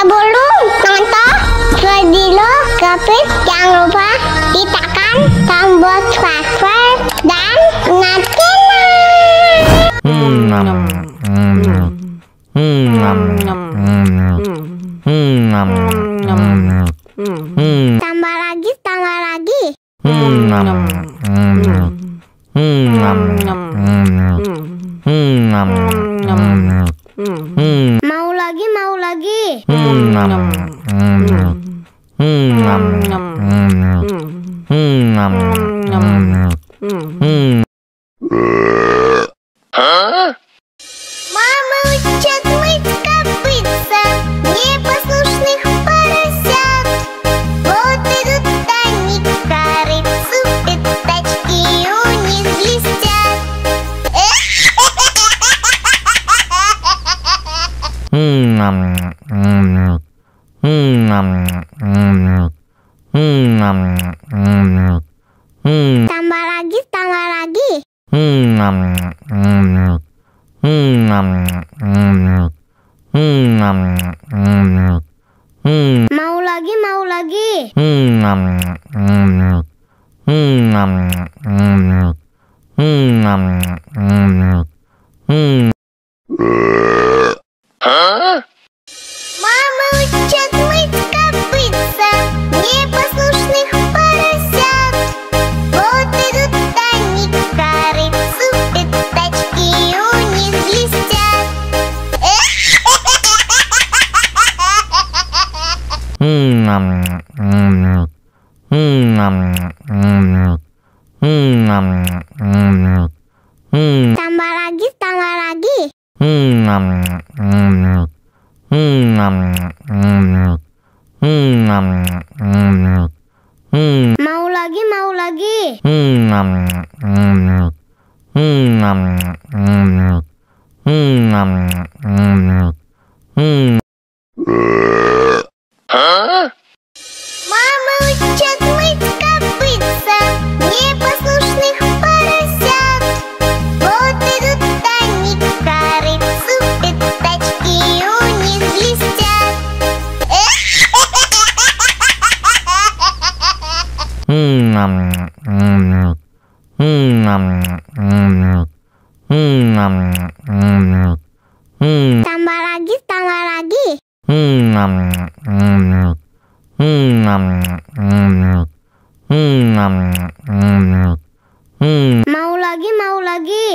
Sebelum nonton video Gapit, jangan lupa tekan tombol subscribe dan tambah lagi. Mau lagi. Мама учат мыть копытца непослушных поросят. Вот идут они к корыцу, пятачки у них блестят. Tambah lagi. Mau lagi. Мама учат мыть копытца непослушных поросят. Вот идут они к корыцу, пятачки у них блестят. Tambah lagi. Mau lagi. Мама учат мыть копытца непослушных поросят. Вот идут они к корыцу, пятачки у них блестят. Tambah lagi. Mau lagi. Tambah lagi. Mau lagi. Tambah lagi. Mau lagi.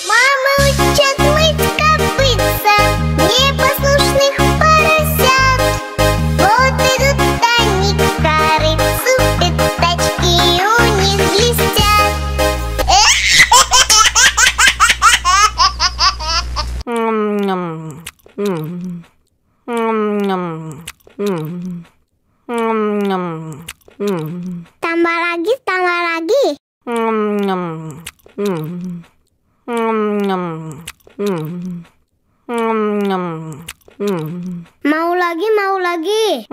Мама учат мыть копытца непослушных поросят. Вот идут они к корыцу, пятачки у них блестят. Tambah lagi, tambah lagi. Mau lagi, mau lagi.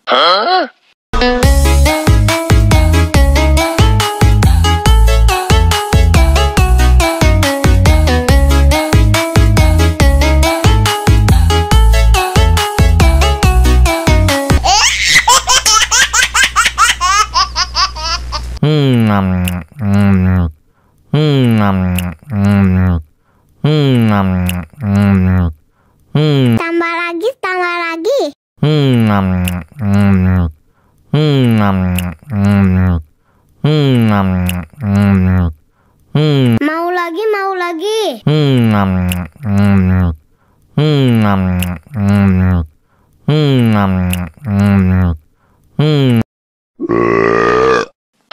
Hah? Tambah lagi, tambah lagi. Mau lagi, mau lagi.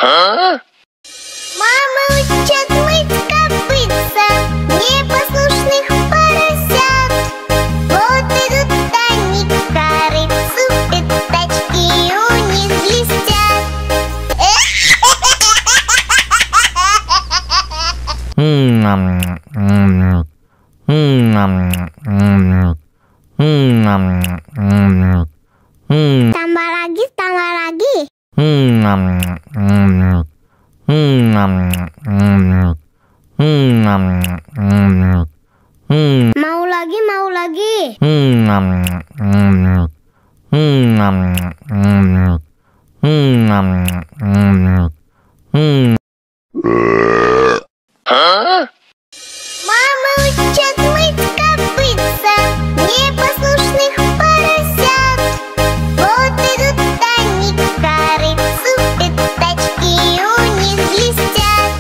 Hah? Мама учит мыть копытца непослушных поросят. Вот идут они к корыцу, пятачки у них блестят. Tambah lagi, tambah lagi. Mau lagi, mau lagi. Hah? Мама учит мыть копытца непослушных поросят. Вот идут они к корыцу, пятачки у них блестят.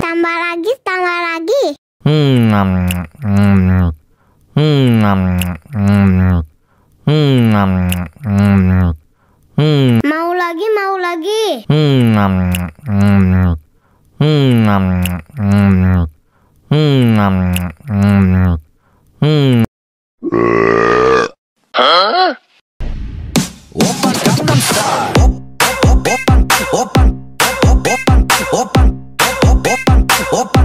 Tambah lagi, tambah lagi. Mau lagi, mau lagi. Hah? Open Gangnam Style. Open, open, open, open, open, open, open, open, open.